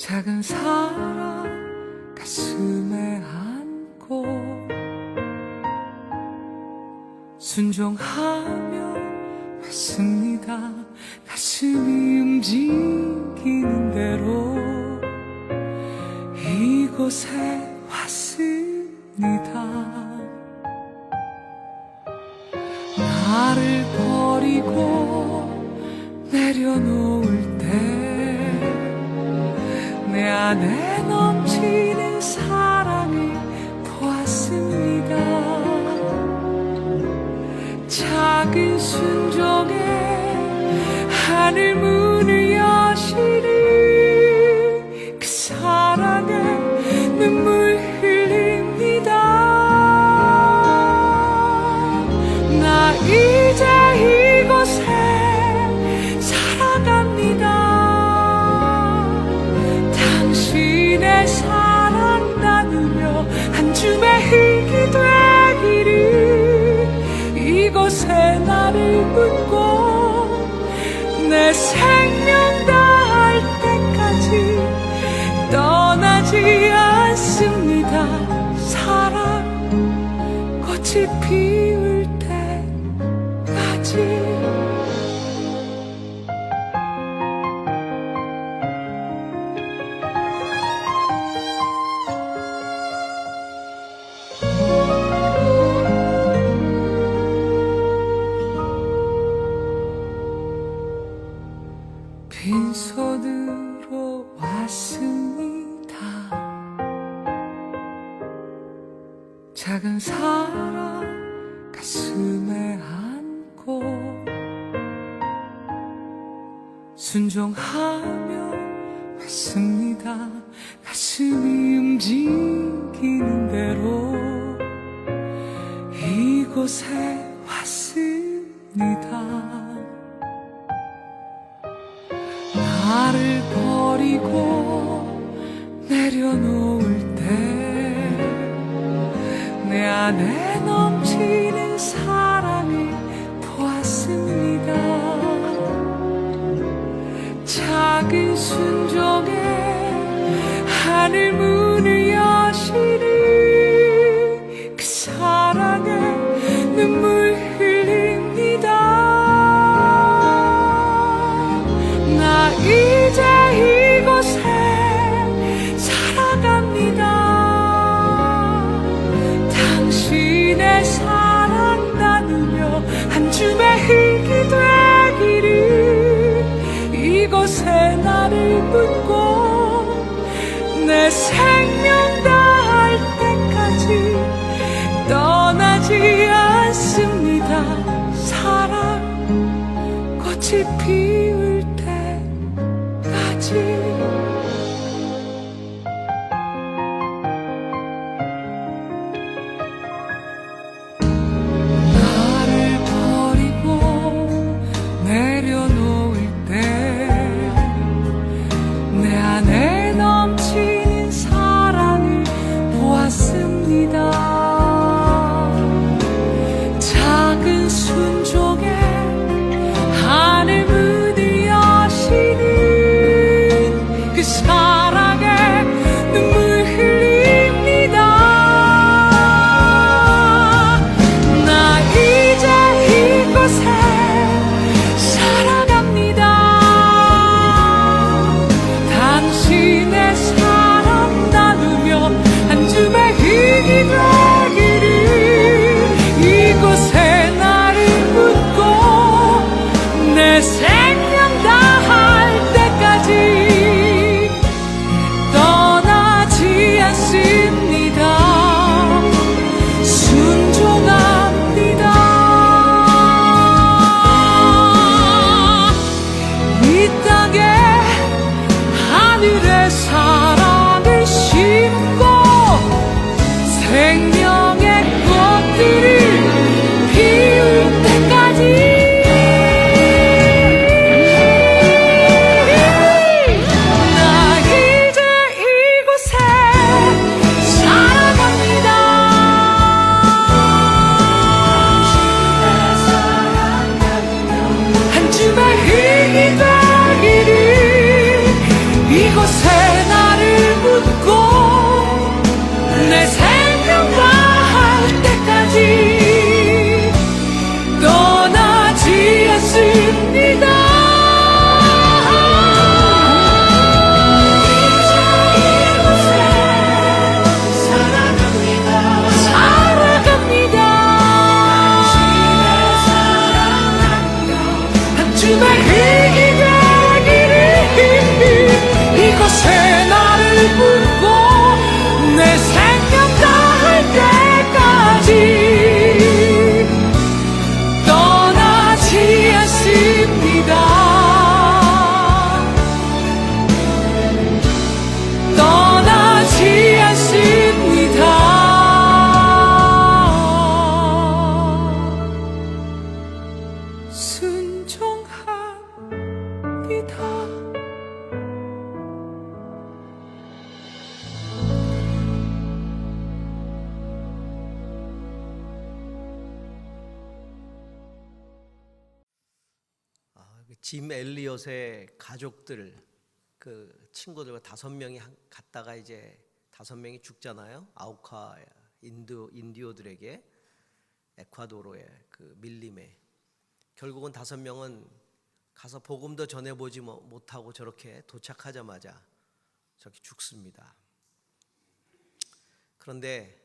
작은 사랑 가슴에 안고 순종하며 왔습니다. 가슴이 움직이는 대로 이곳에 왔습니다. 나를 버리고 내려놓을 때 내 안에 넘치는 사랑을 보았습니다. 작은 순종에 하늘 문을 여시는 그 사랑에 눈물 흘립니다. 나 이제 이곳에 살아갑니다. 당신의 사랑 나누며 한 줌의 흙이 되기를 이곳에 나를 묻고 내 생명 다할 때까지 떠나지 않습니다. 사랑 꽃이 피울 때까지. 빈손으로 왔습니다. 작은 사랑 가슴에 안고 순종하며 왔습니다. 가슴이 움직이는 대로 이곳에 왔습니다. 나를 버리고 내려놓을 때 내 안에 넘치는 사랑을 보았습니다. 작은 순종에 하늘 문을 여시는 그 사랑에 눈물 흘립니다. 나 이제 이곳에 살아갑니다. 당신의 사랑 나누며 한 줌의 흙이 되기를 이곳에 나를 묻고 내 생명 다할 때까지 떠나지 않습니다. 사랑 꽃이 피울 때까지. 나를 버리고 내려놓을 때 내 안에 넘치는 사랑을 보았습니다. 작은 순종에 하늘 문을 열 짐 엘리엇의 가족들, 그 친구들과 5명이 갔다가 이제 5명이 죽잖아요. 아우카 인디오들에게 에콰도르의 그 밀림에. 결국은 5명은 가서 복음도 전해보지 못하고 저렇게 도착하자마자 저렇게 죽습니다. 그런데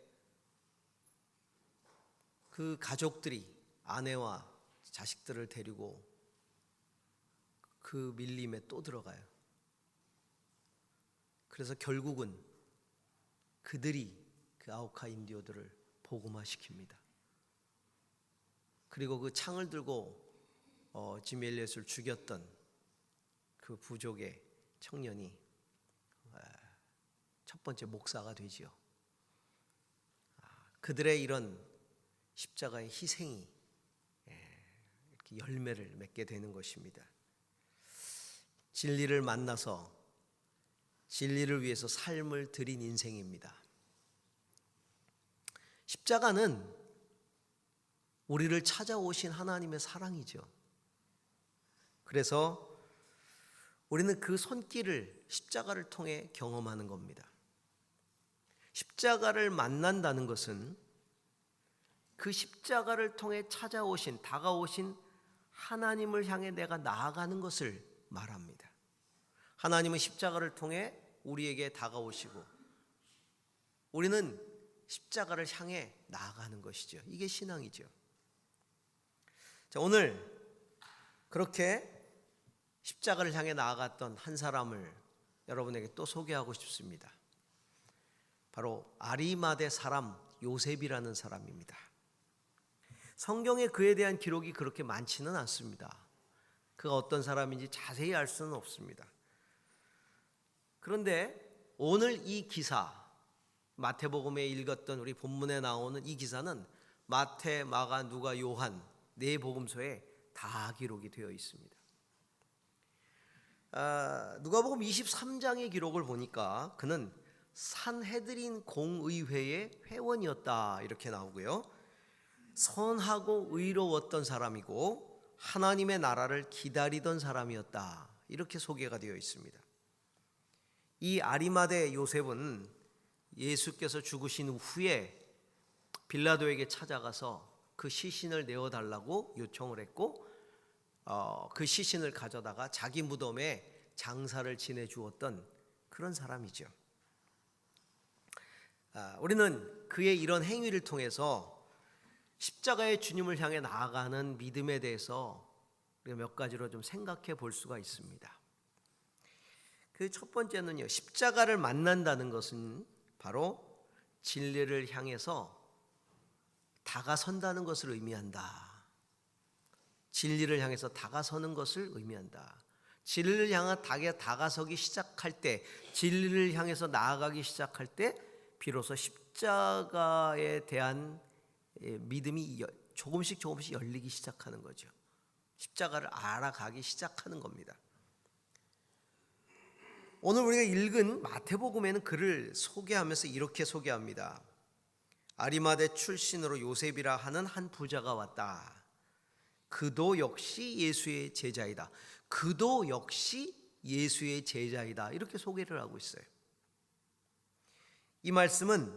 그 가족들이 아내와 자식들을 데리고 그 밀림에 또 들어가요. 그래서 결국은 그들이 그 아우카 인디오들을 복음화시킵니다. 그리고 그 창을 들고 짐 엘리엇을 죽였던 그 부족의 청년이 첫 번째 목사가 되지요. 그들의 이런 십자가의 희생이 이렇게 열매를 맺게 되는 것입니다. 진리를 만나서 진리를 위해서 삶을 드린 인생입니다. 십자가는 우리를 찾아오신 하나님의 사랑이죠. 그래서 우리는 그 손길을 십자가를 통해 경험하는 겁니다. 십자가를 만난다는 것은 그 십자가를 통해 찾아오신, 다가오신 하나님을 향해 내가 나아가는 것을 말합니다. 하나님은 십자가를 통해 우리에게 다가오시고 우리는 십자가를 향해 나아가는 것이죠. 이게 신앙이죠. 자, 오늘 그렇게 십자가를 향해 나아갔던 한 사람을 여러분에게 또 소개하고 싶습니다. 바로 아리마대 사람 요셉이라는 사람입니다. 성경에 그에 대한 기록이 그렇게 많지는 않습니다. 그가 어떤 사람인지 자세히 알 수는 없습니다. 그런데 오늘 이 기사, 마태복음에 읽었던 우리 본문에 나오는 이 기사는 마태, 마가, 누가, 요한 네 복음서에 다 기록이 되어 있습니다. 누가복음 23장의 기록을 보니까 그는 산헤드린 공의회의 회원이었다 이렇게 나오고요. 선하고 의로웠던 사람이고 하나님의 나라를 기다리던 사람이었다 이렇게 소개가 되어 있습니다. 이 아리마대 요셉은 예수께서 죽으신 후에 빌라도에게 찾아가서 그 시신을 내어달라고 요청을 했고 그 시신을 가져다가 자기 무덤에 장사를 지내주었던 그런 사람이죠. 우리는 그의 이런 행위를 통해서 십자가의 주님을 향해 나아가는 믿음에 대해서 우리가 몇 가지로 좀 생각해 볼 수가 있습니다. 그 첫 번째는요, 십자가를 만난다는 것은 바로 진리를 향해서 다가선다는 것을 의미한다. 진리를 향해서 다가서는 것을 의미한다. 진리를 향해 다가서기 시작할 때, 진리를 향해서 나아가기 시작할 때 비로소 십자가에 대한 믿음이 조금씩 열리기 시작하는 거죠. 십자가를 알아가기 시작하는 겁니다. 오늘 우리가 읽은 마태복음에는 그를 소개하면서 이렇게 소개합니다. 아리마대 출신으로 요셉이라 하는 한 부자가 왔다. 그도 역시 예수의 제자이다. 그도 역시 예수의 제자이다. 이렇게 소개를 하고 있어요. 이 말씀은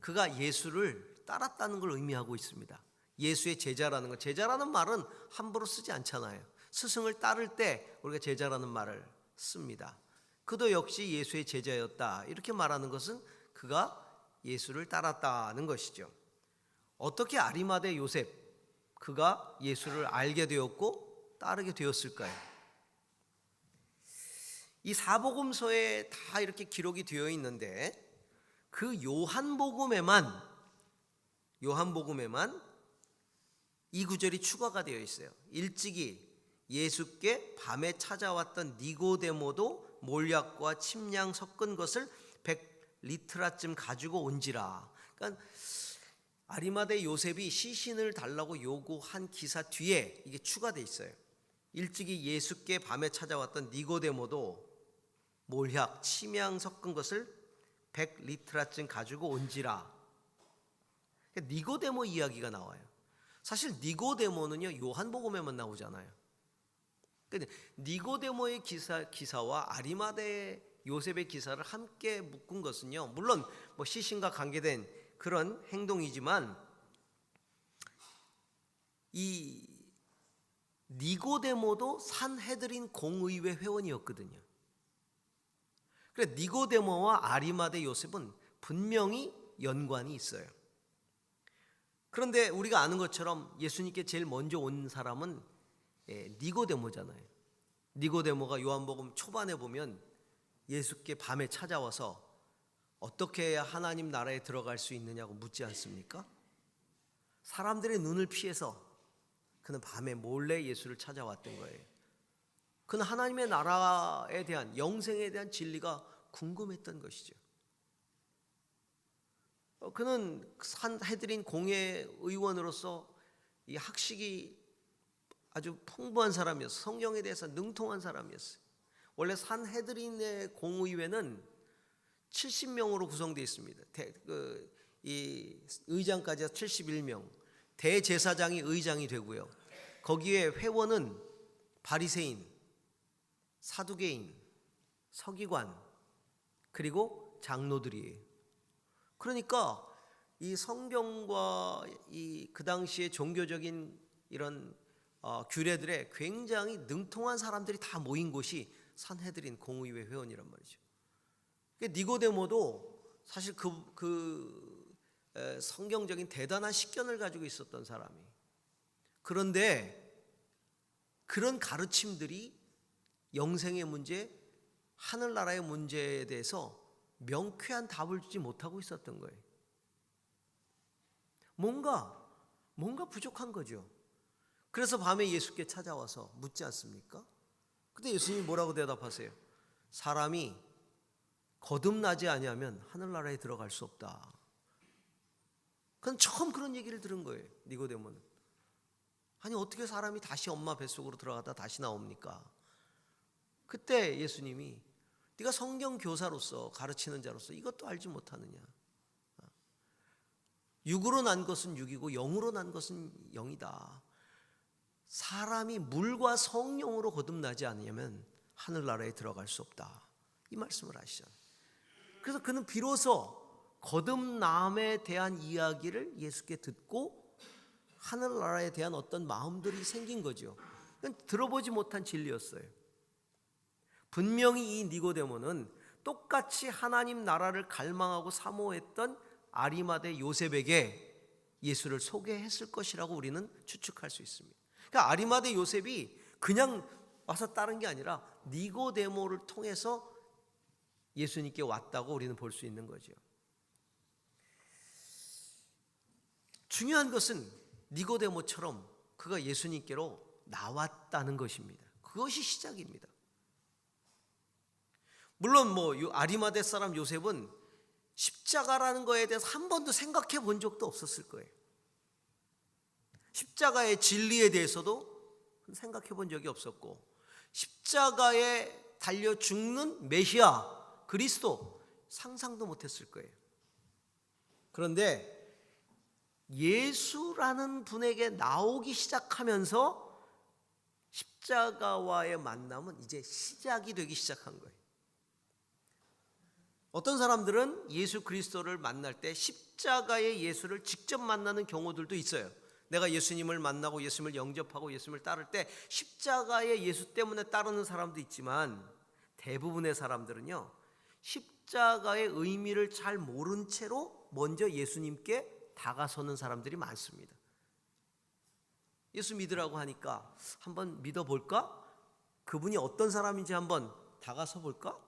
그가 예수를 따랐다는 걸 의미하고 있습니다. 예수의 제자라는 것, 제자라는 말은 함부로 쓰지 않잖아요. 스승을 따를 때 우리가 제자라는 말을 씁니다. 그도 역시 예수의 제자였다 이렇게 말하는 것은 그가 예수를 따랐다는 것이죠. 어떻게 아리마대 요셉 그가 예수를 알게 되었고 따르게 되었을까요? 이 사복음서에 다 이렇게 기록이 되어 있는데 그 요한복음에만 이 구절이 추가가 되어 있어요. 일찍이 예수께 밤에 찾아왔던 니고데모도 몰약과 침량 섞은 것을 100리트라쯤 가지고 온지라. 그러니까 아리마대 요셉이 시신을 달라고 요구한 기사 뒤에 이게 추가되어 있어요. 일찍이 예수께 밤에 찾아왔던 니고데모도 몰약, 침양 섞은 것을 100리트라쯤 가지고 온지라. 그러니까 니고데모 이야기가 나와요. 사실 니고데모는요 요한복음에만 나오잖아요. 근데 니고데모의 기사와 아리마대 요셉의 기사를 함께 묶은 것은요, 물론 뭐 시신과 관계된 그런 행동이지만 이 니고데모도 산헤드린 공의회 회원이었거든요. 그래 니고데모와 아리마대 요셉은 분명히 연관이 있어요. 그런데 우리가 아는 것처럼 예수님께 제일 먼저 온 사람은 니고데모잖아요. 니고데모가 요한복음 초반에 보면 예수께 밤에 찾아와서 어떻게 해야 하나님 나라에 들어갈 수 있느냐고 묻지 않습니까? 사람들의 눈을 피해서 그는 밤에 몰래 예수를 찾아왔던 거예요. 그는 하나님의 나라에 대한, 영생에 대한 진리가 궁금했던 것이죠. 그는 산헤드린 공회의원으로서 이 학식이 아주 풍부한 사람이었어요. 성경에 대해서 능통한 사람이었어요. 원래 산헤드린의 공의회는 70명으로 구성되어 있습니다. 이 의장까지 해서 71명. 대제사장이 의장이 되고요. 거기에 회원은 바리새인, 사두개인, 서기관, 그리고 장로들이에요. 그러니까 이 성경과 이 그 당시의 종교적인 이런 규례들에 굉장히 능통한 사람들이 다 모인 곳이 산헤드린 공의회 회원이란 말이죠. 니고데모도 사실 성경적인 대단한 식견을 가지고 있었던 사람이. 그런데 그런 가르침들이 영생의 문제, 하늘나라의 문제에 대해서 명쾌한 답을 주지 못하고 있었던 거예요. 뭔가 부족한 거죠. 그래서 밤에 예수께 찾아와서 묻지 않습니까? 근데 예수님이 뭐라고 대답하세요? 사람이 거듭나지 아니하면 하늘나라에 들어갈 수 없다. 그건 처음 그런 얘기를 들은 거예요. 니고데모는. 아니 어떻게 사람이 다시 엄마 뱃속으로 들어갔다 다시 나옵니까? 그때 예수님이 네가 성경 교사로서 가르치는 자로서 이것도 알지 못하느냐? 육으로 난 것은 육이고 영으로 난 것은 영이다. 사람이 물과 성령으로 거듭나지 않으면 하늘나라에 들어갈 수 없다. 이 말씀을 하시잖아요. 그래서 그는 비로소 거듭남에 대한 이야기를 예수께 듣고 하늘나라에 대한 어떤 마음들이 생긴 거죠. 그건 들어보지 못한 진리였어요. 분명히 이 니고데모는 똑같이 하나님 나라를 갈망하고 사모했던 아리마대 요셉에게 예수를 소개했을 것이라고 우리는 추측할 수 있습니다. 그러니까 아리마대 요셉이 그냥 와서 따른 게 아니라 니고데모를 통해서 예수님께 왔다고 우리는 볼 수 있는 거죠. 중요한 것은 니고데모처럼 그가 예수님께로 나왔다는 것입니다. 그것이 시작입니다. 물론 아리마대 사람 요셉은 십자가라는 거에 대해서 한 번도 생각해 본 적도 없었을 거예요. 십자가의 진리에 대해서도 생각해 본 적이 없었고, 십자가에 달려 죽는 메시아 그리스도 상상도 못했을 거예요. 그런데 예수라는 분에게 나오기 시작하면서 십자가와의 만남은 이제 시작이 되기 시작한 거예요. 어떤 사람들은 예수 그리스도를 만날 때 십자가의 예수를 직접 만나는 경우들도 있어요. 내가 예수님을 만나고 예수님을 영접하고 예수님을 따를 때 십자가의 예수 때문에 따르는 사람도 있지만, 대부분의 사람들은요 십자가의 의미를 잘 모른 채로 먼저 예수님께 다가서는 사람들이 많습니다. 예수 믿으라고 하니까 한번 믿어볼까? 그분이 어떤 사람인지 한번 다가서 볼까?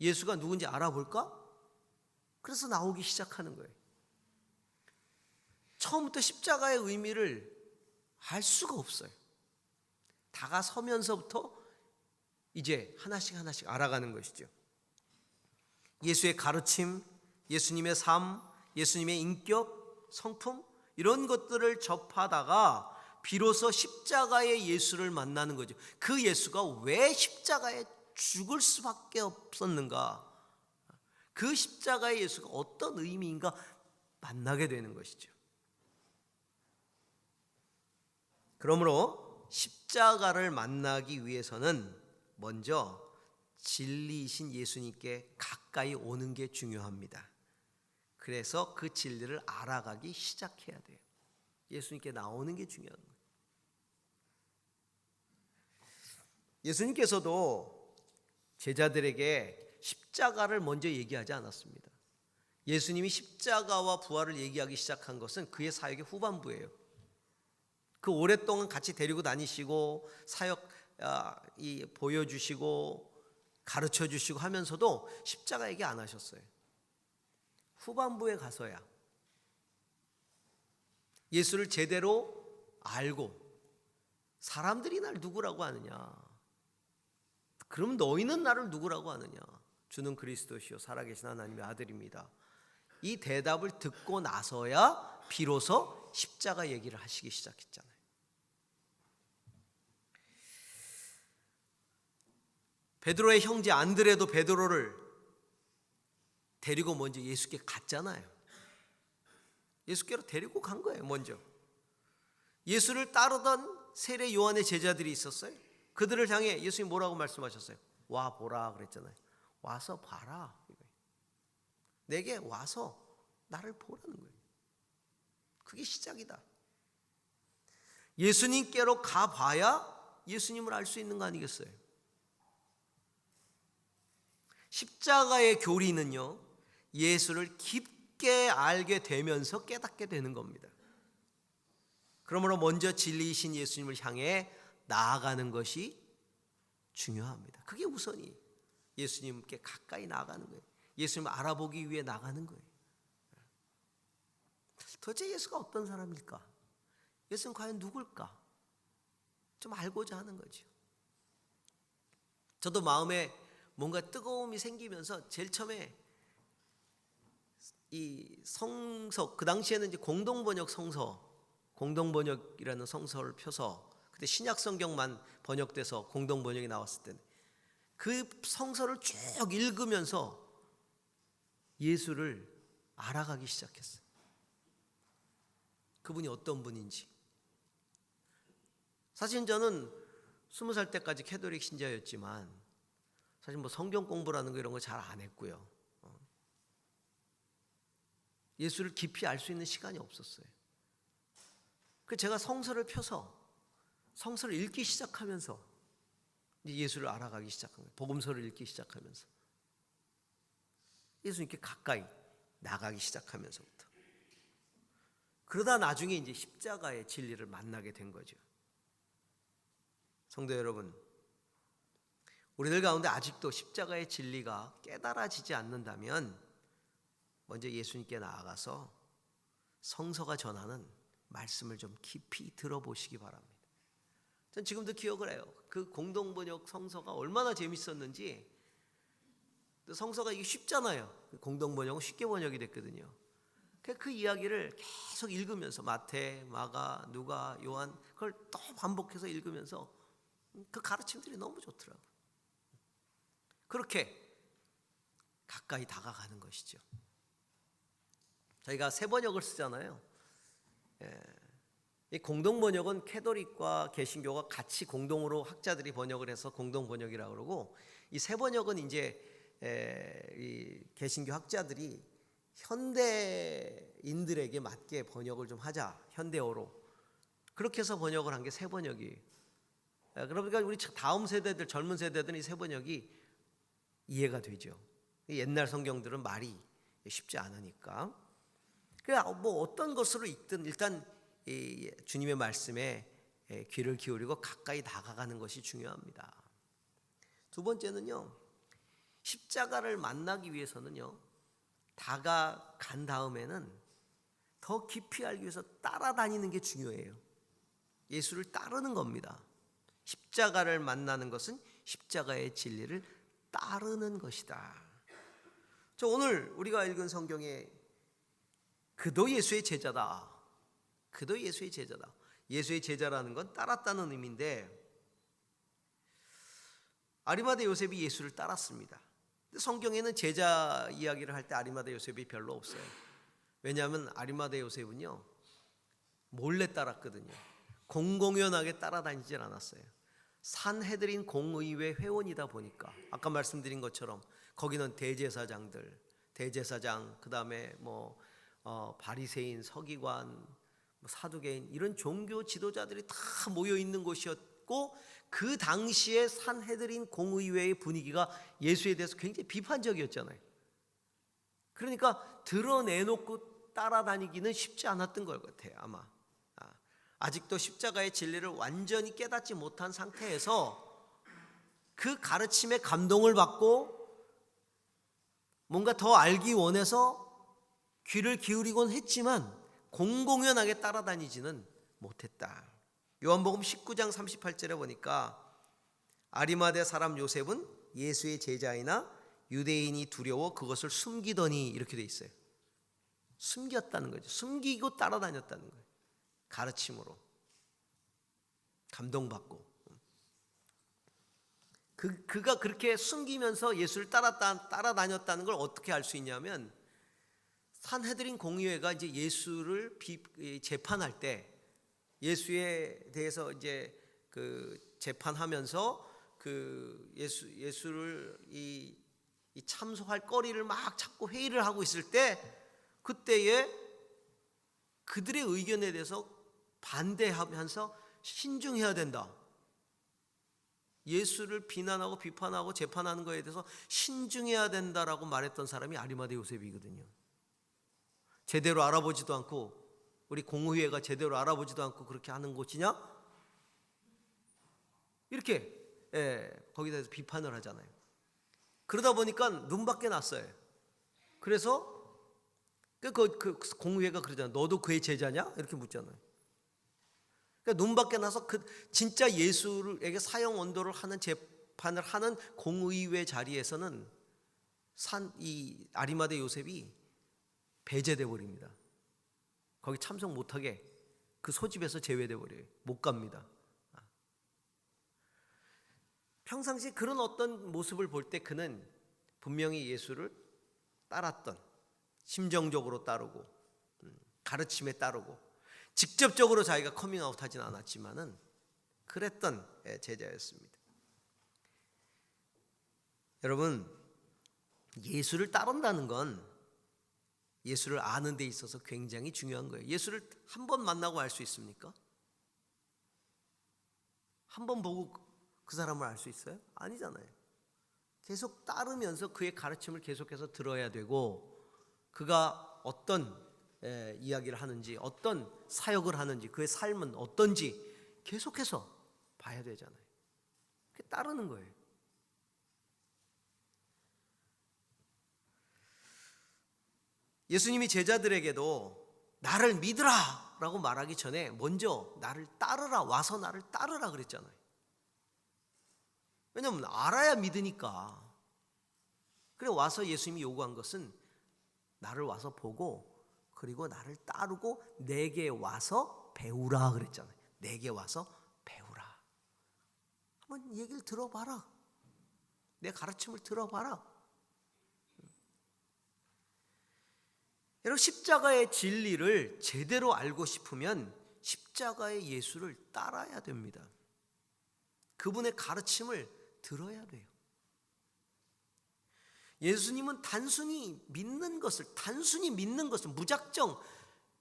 예수가 누군지 알아볼까? 그래서 나오기 시작하는 거예요. 처음부터 십자가의 의미를 알 수가 없어요. 다가서면서부터 이제 하나씩 알아가는 것이죠. 예수의 가르침, 예수님의 삶, 예수님의 인격, 성품, 이런 것들을 접하다가 비로소 십자가의 예수를 만나는 거죠. 그 예수가 왜 십자가에 죽을 수밖에 없었는가? 그 십자가의 예수가 어떤 의미인가 만나게 되는 것이죠. 그러므로 십자가를 만나기 위해서는 먼저 진리이신 예수님께 가까이 오는 게 중요합니다. 그래서 그 진리를 알아가기 시작해야 돼요. 예수님께 나오는 게 중요한 거예요. 예수님께서도 제자들에게 십자가를 먼저 얘기하지 않았습니다. 예수님이 십자가와 부활을 얘기하기 시작한 것은 그의 사역의 후반부예요. 그 오랫동안 같이 데리고 다니시고 사역 보여주시고 가르쳐 주시고 하면서도 십자가 얘기 안 하셨어요. 후반부에 가서야 예수를 제대로 알고 사람들이 날 누구라고 하느냐? 그럼 너희는 나를 누구라고 하느냐? 주는 그리스도시요 살아계신 하나님의 아들입니다. 이 대답을 듣고 나서야 비로소 십자가 얘기를 하시기 시작했잖아요. 베드로의 형제 안드레도 베드로를 데리고 먼저 예수께 갔잖아요. 예수께로 데리고 간 거예요. 먼저 예수를 따르던 세례 요한의 제자들이 있었어요. 그들을 향해 예수님 뭐라고 말씀하셨어요? 와 보라 그랬잖아요. 와서 봐라. 내게 와서 나를 보라는 거예요. 그게 시작이다. 예수님께로 가봐야 예수님을 알 수 있는 거 아니겠어요? 십자가의 교리는요, 예수를 깊게 알게 되면서 깨닫게 되는 겁니다. 그러므로 먼저 진리이신 예수님을 향해 나아가는 것이 중요합니다. 그게 우선이 예수님께 가까이 나아가는 거예요. 예수님을 알아보기 위해 나가는 거예요. 도대체 예수가 어떤 사람일까? 예수는 과연 누굴까? 좀 알고자 하는 거죠. 저도 마음에 뭔가 뜨거움이 생기면서 제일 처음에 이 성서, 그 당시에는 이제 공동번역 성서, 공동번역이라는 성서를 펴서 그때 신약 성경만 번역돼서 공동번역이 나왔을 때 그 성서를 쭉 읽으면서 예수를 알아가기 시작했어요. 그분이 어떤 분인지. 사실 저는 20살 때까지 캐톨릭 신자였지만 사실 뭐 성경 공부라는 거 이런 거 잘 안 했고요. 예수를 깊이 알 수 있는 시간이 없었어요. 그 제가 성서를 펴서 성서를 읽기 시작하면서 이제 예수를 알아가기 시작한 거예요. 복음서를 읽기 시작하면서 예수님께 가까이 나가기 시작하면서부터. 그러다 나중에 이제 십자가의 진리를 만나게 된 거죠. 성도 여러분, 우리들 가운데 아직도 십자가의 진리가 깨달아지지 않는다면 먼저 예수님께 나아가서 성서가 전하는 말씀을 좀 깊이 들어보시기 바랍니다. 전 지금도 기억을 해요. 그 공동번역 성서가 얼마나 재밌었는지. 성서가 이게 쉽잖아요. 공동번역은 쉽게 번역이 됐거든요. 그 이야기를 계속 읽으면서 마태, 마가, 누가, 요한 그걸 또 반복해서 읽으면서 그 가르침들이 너무 좋더라고요. 그렇게 가까이 다가가는 것이죠. 저희가 새 번역을 쓰잖아요. 이 공동 번역은 캐톨릭과 개신교가 같이 공동으로 학자들이 번역을 해서 공동 번역이라고 그러고, 이 새 번역은 이제 이 개신교 학자들이 현대인들에게 맞게 번역을 좀 하자, 현대어로 그렇게 해서 번역을 한 게 새 번역이에요. 그러니까 우리 다음 세대들, 젊은 세대들은 이 새 번역이 이해가 되죠. 옛날 성경들은 말이 쉽지 않으니까. 그러니까 뭐 어떤 것으로 읽든 일단 이 주님의 말씀에 귀를 기울이고 가까이 다가가는 것이 중요합니다. 두 번째는요, 십자가를 만나기 위해서는요, 다가간 다음에는 더 깊이 알기 위해서 따라다니는 게 중요해요. 예수를 따르는 겁니다. 십자가를 만나는 것은 십자가의 진리를 따르는 것이다. 저 오늘 우리가 읽은 성경에 그도 예수의 제자다. 그도 예수의 제자다. 예수의 제자라는 건 따랐다는 의미인데, 아리마대 요셉이 예수를 따랐습니다. 근데 성경에는 제자 이야기를 할 때 아리마대 요셉이 별로 없어요. 왜냐하면 아리마대 요셉은요 몰래 따랐거든요. 공공연하게 따라다니질 않았어요. 산헤드린 공의회 회원이다 보니까 아까 말씀드린 것처럼 거기는 대제사장들, 대제사장, 그 다음에 바리새인, 서기관, 사두개인 이런 종교 지도자들이 다 모여 있는 곳이었고, 그 당시에 산헤드린 공의회의 분위기가 예수에 대해서 굉장히 비판적이었잖아요. 그러니까 드러내놓고 따라다니기는 쉽지 않았던 것 같아요. 아마 아직도 십자가의 진리를 완전히 깨닫지 못한 상태에서 그 가르침에 감동을 받고 뭔가 더 알기 원해서 귀를 기울이곤 했지만 공공연하게 따라다니지는 못했다. 요한복음 19장 38절에 보니까 아리마대 사람 요셉은 예수의 제자이나 유대인이 두려워 그것을 숨기더니 이렇게 돼 있어요. 숨겼다는 거죠. 숨기고 따라다녔다는 거예요. 가르침으로 감동받고. 그가 그렇게 숨기면서 예수를 따라다녔다는 걸 어떻게 알 수 있냐면, 산헤드린 공의회가 이제 예수를 재판할 때, 예수에 대해서 이제 그 재판하면서 그 예수를 이 참소할 거리를 막 찾고 회의를 하고 있을 때, 그때에 그들의 의견에 대해서 반대하면서 신중해야 된다. 예수를 비난하고 비판하고 재판하는 것에 대해서 신중해야 된다라고 말했던 사람이 아리마대 요셉이거든요. 제대로 알아보지도 않고, 우리 공의회가 제대로 알아보지도 않고 그렇게 하는 곳이냐? 이렇게 거기에 대해서 비판을 하잖아요. 그러다 보니까 눈밖에 났어요. 그래서 그 공의회가 그러잖아요. 너도 그의 제자냐? 이렇게 묻잖아요. 그러니까 눈밖에 나서 진짜 예수에게 사형 언도를 하는 재판을 하는 공의회 자리에서는 이 아리마대 요셉이 배제돼 버립니다. 거기 참석 못하게 그 소집에서 제외돼 버려요. 못 갑니다. 평상시 그런 어떤 모습을 볼 때 그는 분명히 예수를 따랐던, 심정적으로 따르고 가르침에 따르고 직접적으로 자기가 커밍아웃 하진 않았지만은 그랬던 제자였습니다. 여러분, 예수를 따른다는 건 예수를 아는 데 있어서 굉장히 중요한 거예요. 예수를 한 번 만나고 알 수 있습니까? 한 번 보고 그 사람을 알 수 있어요? 아니잖아요. 계속 따르면서 그의 가르침을 계속해서 들어야 되고, 그가 어떤 이야기를 하는지, 어떤 사역을 하는지, 그의 삶은 어떤지 계속해서 봐야 되잖아요. 그게 따르는 거예요. 예수님이 제자들에게도 나를 믿으라 라고 말하기 전에 먼저 나를 따르라, 와서 나를 따르라 그랬잖아요. 왜냐하면 알아야 믿으니까. 그래 와서 예수님이 요구한 것은 나를 와서 보고, 그리고 나를 따르고 내게 와서 배우라 그랬잖아요. 내게 와서 배우라. 한번 얘기를 들어봐라. 내 가르침을 들어봐라. 여러분, 십자가의 진리를 제대로 알고 싶으면 십자가의 예수를 따라야 됩니다. 그분의 가르침을 들어야 돼요. 예수님은 단순히 믿는 것을 무작정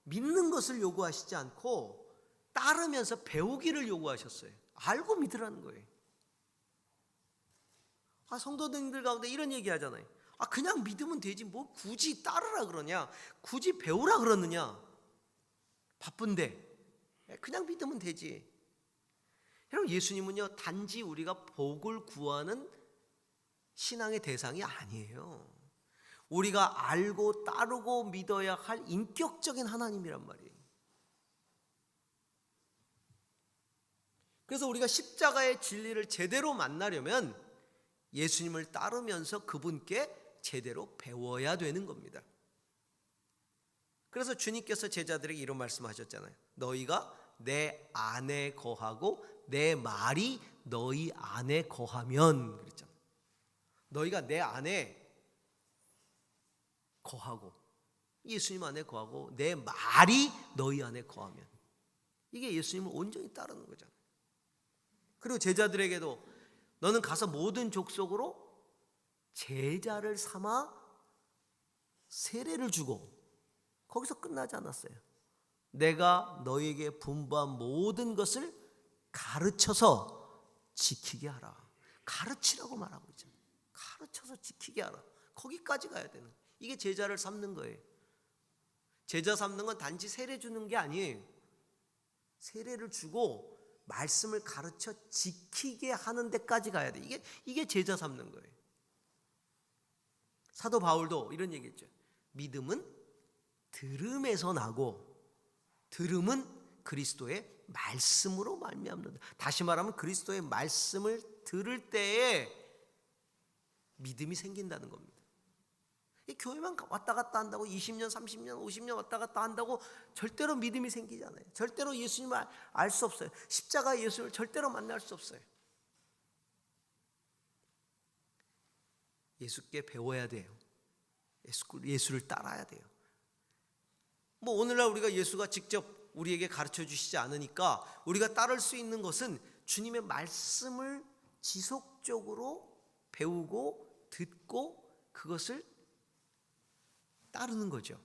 믿는 것을 요구하시지 않고 따르면서 배우기를 요구하셨어요. 알고 믿으라는 거예요. 성도들 가운데 이런 얘기 하잖아요. 그냥 믿으면 되지 뭐 굳이 따르라 그러냐, 굳이 배우라 그러느냐, 바쁜데 그냥 믿으면 되지. 여러분, 예수님은요 단지 우리가 복을 구하는 신앙의 대상이 아니에요. 우리가 알고 따르고 믿어야 할 인격적인 하나님이란 말이에요. 그래서 우리가 십자가의 진리를 제대로 만나려면 예수님을 따르면서 그분께 제대로 배워야 되는 겁니다. 그래서 주님께서 제자들에게 이런 말씀하셨잖아요. 너희가 내 안에 거하고 내 말이 너희 안에 거하면, 그랬잖아요. 너희가 내 안에 거하고, 예수님 안에 거하고 내 말이 너희 안에 거하면. 이게 예수님을 온전히 따르는 거잖아요. 그리고 제자들에게도 너는 가서 모든 족속으로 제자를 삼아 세례를 주고, 거기서 끝나지 않았어요. 내가 너에게 분부한 모든 것을 가르쳐서 지키게 하라. 가르치라고 말하고 있잖아요. 가르쳐서 지키게 하라. 거기까지 가야 되는 거예요. 이게 제자를 삼는 거예요. 제자 삼는 건 단지 세례 주는 게 아니에요. 세례를 주고 말씀을 가르쳐 지키게 하는 데까지 가야 돼. 이게 제자 삼는 거예요. 사도 바울도 이런 얘기했죠. 믿음은 들음에서 나고 들음은 그리스도의 말씀으로 말미암는다. 다시 말하면 그리스도의 말씀을 들을 때에 믿음이 생긴다는 겁니다. 이 교회만 왔다 갔다 한다고 20년, 30년, 50년 왔다 갔다 한다고 절대로 믿음이 생기지 않아요. 절대로 예수님을 알 수 없어요. 십자가의 예수를 절대로 만날 수 없어요. 예수께 배워야 돼요. 예수를 따라야 돼요. 뭐 오늘날 우리가 예수가 직접 우리에게 가르쳐 주시지 않으니까 우리가 따를 수 있는 것은 주님의 말씀을 지속적으로 배우고 듣고 그것을 따르는 거죠.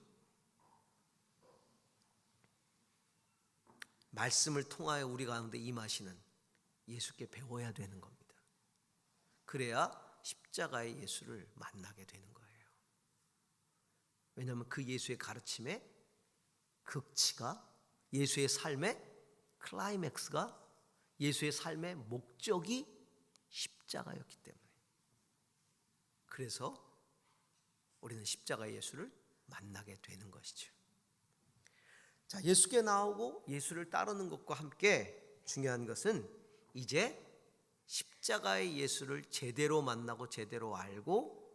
말씀을 통하여 우리 가운데 임하시는 예수께 배워야 되는 겁니다. 그래야 십자가의 예수를 만나게 되는 거예요. 왜냐하면 그 예수의 가르침의 극치가, 예수의 삶의 클라이맥스가, 예수의 삶의 목적이 십자가였기 때문에, 그래서 우리는 십자가의 예수를 만나게 되는 것이죠. 자, 예수께 나오고 예수를 따르는 것과 함께 중요한 것은 이제 십자가의 예수를 제대로 만나고 제대로 알고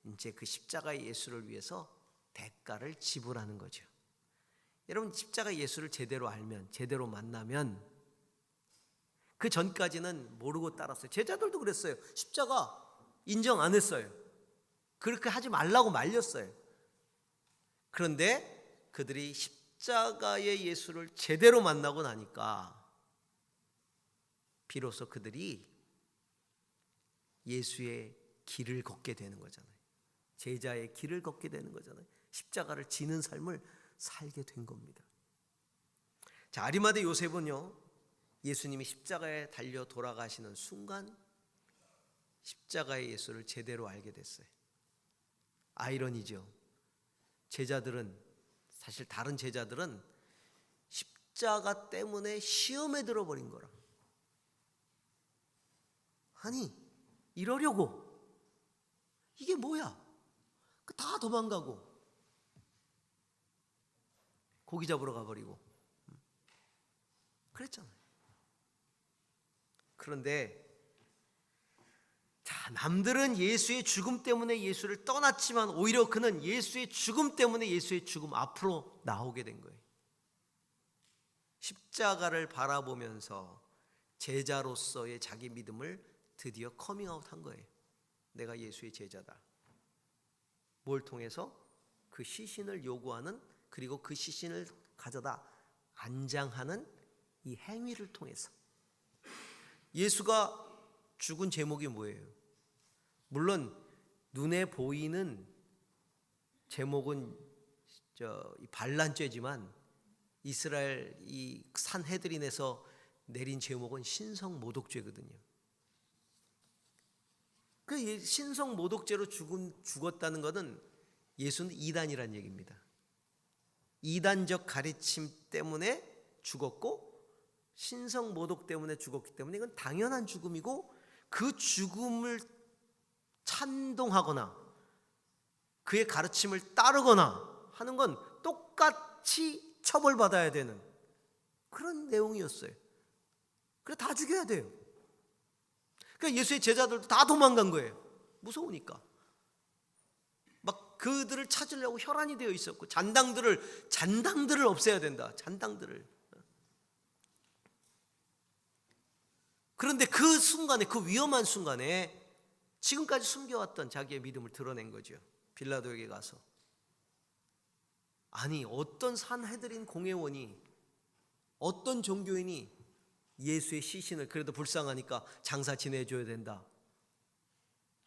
이제 그 십자가의 예수를 위해서 대가를 지불하는 거죠. 여러분, 십자가 예수를 제대로 알면, 제대로 만나면, 그 전까지는 모르고 따랐어요. 제자들도 그랬어요. 십자가 인정 안 했어요. 그렇게 하지 말라고 말렸어요. 그런데 그들이 십자가의 예수를 제대로 만나고 나니까 비로소 그들이 예수의 길을 걷게 되는 거잖아요. 제자의 길을 걷게 되는 거잖아요. 십자가를 지는 삶을 살게 된 겁니다. 자, 아리마대 요셉은요, 예수님이 십자가에 달려 돌아가시는 순간 십자가의 예수를 제대로 알게 됐어요. 아이러니죠. 제자들은, 사실 다른 제자들은 십자가 때문에 시험에 들어버린 거라. 아니, 이러려고 이게 뭐야? 다 도망가고 고기 잡으러 가버리고 그랬잖아요. 그런데 자, 남들은 예수의 죽음 때문에 예수를 떠났지만 오히려 그는 예수의 죽음 때문에 예수의 죽음 앞으로 나오게 된 거예요. 십자가를 바라보면서 제자로서의 자기 믿음을 드디어 커밍아웃 한 거예요. 내가 예수의 제자다. 뭘 통해서? 그 시신을 요구하는, 그리고 그 시신을 가져다 안장하는 이 행위를 통해서. 예수가 죽은 제목이 뭐예요? 물론 눈에 보이는 제목은 반란죄지만 이스라엘 이 산헤드린에서 내린 제목은 신성모독죄거든요. 그 신성모독죄로 죽었다는 것은 예수는 이단이라는 얘기입니다. 이단적 가르침 때문에 죽었고 신성모독 때문에 죽었기 때문에 이건 당연한 죽음이고, 그 죽음을 찬동하거나 그의 가르침을 따르거나 하는 건 똑같이 처벌받아야 되는 그런 내용이었어요. 그래, 다 죽여야 돼요. 그러니까 예수의 제자들도 다 도망간 거예요. 무서우니까. 막 그들을 찾으려고 혈안이 되어 있었고, 잔당들을 없애야 된다. 잔당들을. 그런데 그 순간에, 그 위험한 순간에 지금까지 숨겨왔던 자기의 믿음을 드러낸 거죠. 빌라도에게 가서. 아니, 어떤 산헤드린 공회원이 어떤 종교인이 예수의 시신을 그래도 불쌍하니까 장사 지내줘야 된다?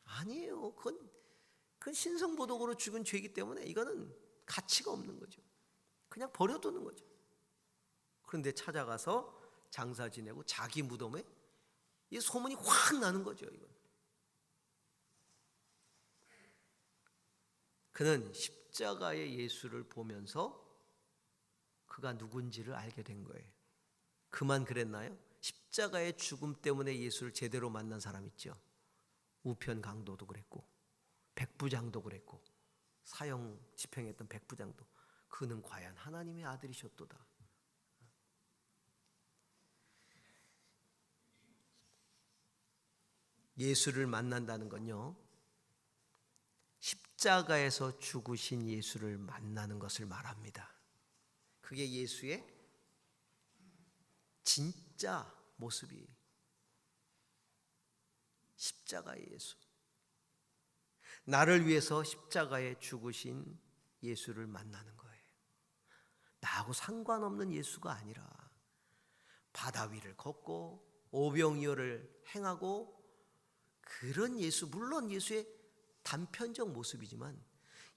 아니에요. 그건 신성모독으로 죽은 죄이기 때문에 이거는 가치가 없는 거죠. 그냥 버려두는 거죠. 그런데 찾아가서 장사 지내고 자기 무덤에 이 소문이 확 나는 거죠. 이건. 그는 십자가의 예수를 보면서 그가 누군지를 알게 된 거예요. 그만 그랬나요? 십자가의 죽음 때문에 예수를 제대로 만난 사람 있죠. 우편 강도도 그랬고 백부장도 그랬고 사형 집행했던 백부장도 그는 과연 하나님의 아들이셨도다. 예수를 만난다는 건요, 십자가에서 죽으신 예수를 만나는 것을 말합니다. 그게 예수의 진짜 모습이 십자가의 예수. 나를 위해서 십자가에 죽으신 예수를 만나는 거예요. 나하고 상관없는 예수가 아니라 바다 위를 걷고 오병이어를 행하고 그런 예수, 물론 예수의 단편적 모습이지만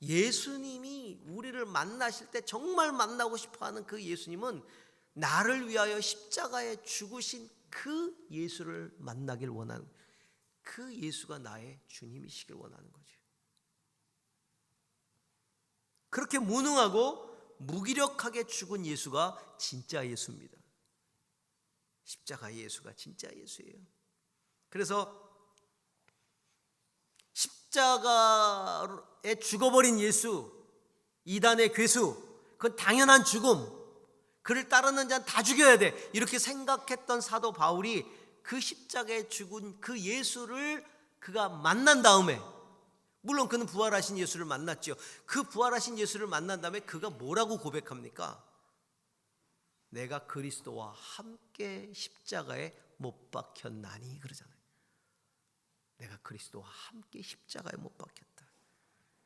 예수님이 우리를 만나실 때 정말 만나고 싶어하는 그 예수님은 나를 위하여 십자가에 죽으신 그 예수를 만나길 원하는, 그 예수가 나의 주님이시길 원하는 거죠. 그렇게 무능하고 무기력하게 죽은 예수가 진짜 예수입니다. 십자가의 예수가 진짜 예수예요. 그래서 십자가에 죽어버린 예수, 이단의 괴수, 그건 당연한 죽음, 그를 따르는 자는 다 죽여야 돼, 이렇게 생각했던 사도 바울이 그 십자가에 죽은 그 예수를 그가 만난 다음에, 물론 그는 부활하신 예수를 만났죠. 그 부활하신 예수를 만난 다음에 그가 뭐라고 고백합니까? 내가 그리스도와 함께 십자가에 못 박혔나니, 그러잖아요. 내가 그리스도와 함께 십자가에 못 박혔다.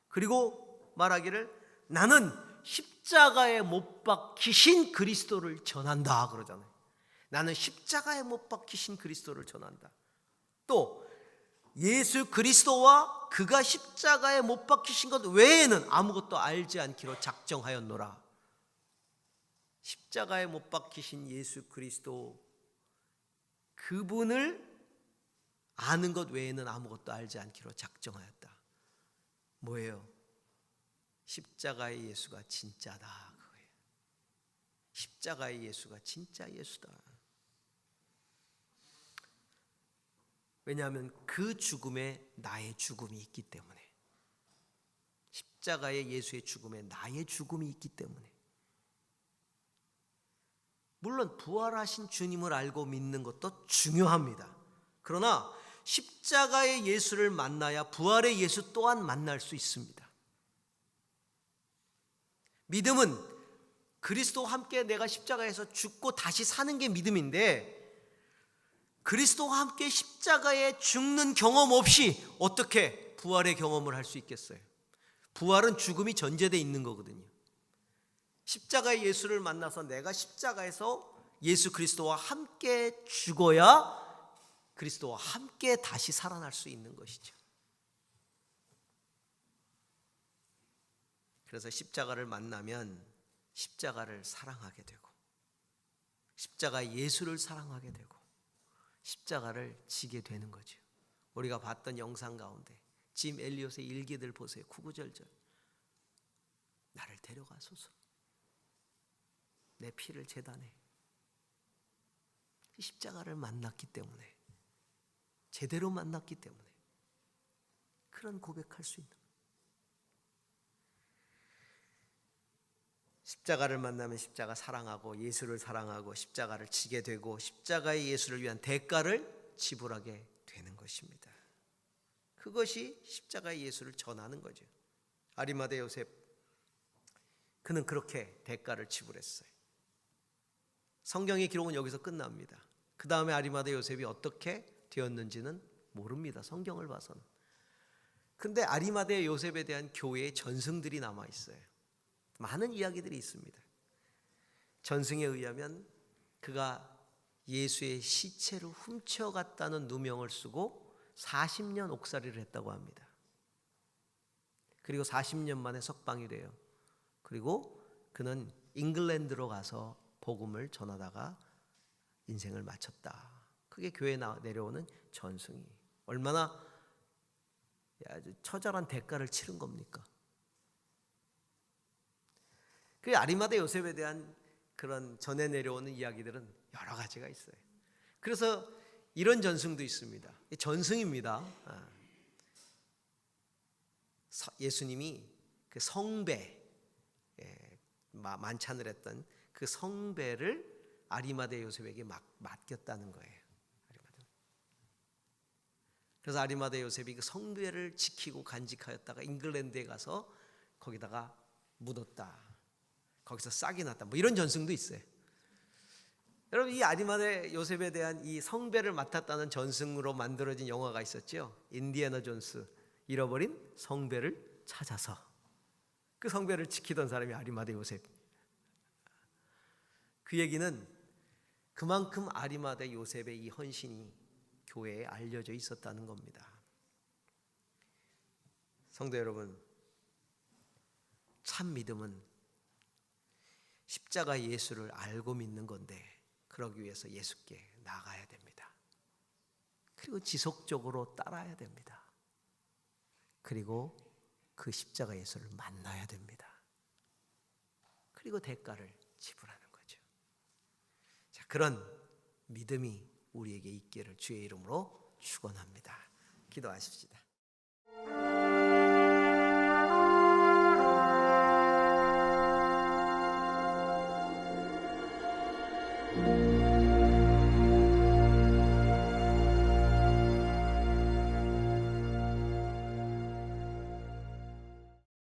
그리고 말하기를 나는 십자가에 못 박히신 그리스도를 전한다, 그러잖아요. 나는 십자가에 못 박히신 그리스도를 전한다. 또 예수 그리스도와 그가 십자가에 못 박히신 것 외에는 아무것도 알지 않기로 작정하였노라. 십자가에 못 박히신 예수 그리스도, 그분을 아는 것 외에는 아무것도 알지 않기로 작정하였다. 뭐예요? 십자가의 예수가 진짜다, 그거예요. 십자가의 예수가 진짜 예수다. 왜냐하면 그 죽음에 나의 죽음이 있기 때문에, 십자가의 예수의 죽음에 나의 죽음이 있기 때문에. 물론 부활하신 주님을 알고 믿는 것도 중요합니다. 그러나 십자가의 예수를 만나야 부활의 예수 또한 만날 수 있습니다. 믿음은 그리스도와 함께 내가 십자가에서 죽고 다시 사는 게 믿음인데, 그리스도와 함께 십자가에 죽는 경험 없이 어떻게 부활의 경험을 할 수 있겠어요? 부활은 죽음이 전제되어 있는 거거든요. 십자가의 예수를 만나서 내가 십자가에서 예수 그리스도와 함께 죽어야 그리스도와 함께 다시 살아날 수 있는 것이죠. 그래서 십자가를 만나면 십자가를 사랑하게 되고, 십자가 예수를 사랑하게 되고, 십자가를 지게 되는 거죠. 우리가 봤던 영상 가운데 짐 엘리엇의 일기들 보세요. 구구절절 나를 데려가소서, 내 피를 제단해. 십자가를 만났기 때문에, 제대로 만났기 때문에 그런 고백할 수 있는 거예요. 십자가를 만나면 십자가 사랑하고 예수를 사랑하고 십자가를 지게 되고 십자가의 예수를 위한 대가를 지불하게 되는 것입니다. 그것이 십자가의 예수를 전하는 거죠. 아리마대 요셉, 그는 그렇게 대가를 지불했어요. 성경의 기록은 여기서 끝납니다. 그 다음에 아리마대 요셉이 어떻게 되었는지는 모릅니다, 성경을 봐서는. 근데 아리마대 요셉에 대한 교회의 전승들이 남아 있어요. 많은 이야기들이 있습니다. 전승에 의하면 그가 예수의 시체를 훔쳐갔다는 누명을 쓰고 40년 옥살이를 했다고 합니다. 그리고 40년 만에 석방이 돼요. 그리고 그는 잉글랜드로 가서 복음을 전하다가 인생을 마쳤다. 그게 교회에 내려오는 전승이 얼마나 처절한 대가를 치른 겁니까? 그 아리마대 요셉에 대한 그런 전해 내려오는 이야기들은 여러 가지가 있어요. 그래서 이런 전승도 있습니다. 전승입니다. 예수님이 그 성배 만찬을 했던 그 성배를 아리마대 요셉에게 맡겼다는 거예요. 그래서 아리마대 요셉이 그 성배를 지키고 간직하였다가 잉글랜드에 가서 거기다가 묻었다. 거기서 싹이 났다. 뭐 이런 전승도 있어요. 여러분, 이 아리마대 요셉에 대한 이 성배를 맡았다는 전승으로 만들어진 영화가 있었죠. 인디애나 존스, 잃어버린 성배를 찾아서. 그 성배를 지키던 사람이 아리마대 요셉. 그 얘기는 그만큼 아리마대 요셉의 이 헌신이 교회에 알려져 있었다는 겁니다. 성도 여러분, 참 믿음은 십자가 예수를 알고 믿는 건데, 그러기 위해서 예수께 나가야 됩니다. 그리고 지속적으로 따라야 됩니다. 그리고 그 십자가 예수를 만나야 됩니다. 그리고 대가를 지불하는 거죠. 자, 그런 믿음이 우리에게 있기를 주의 이름으로 축원합니다. 기도하십시다.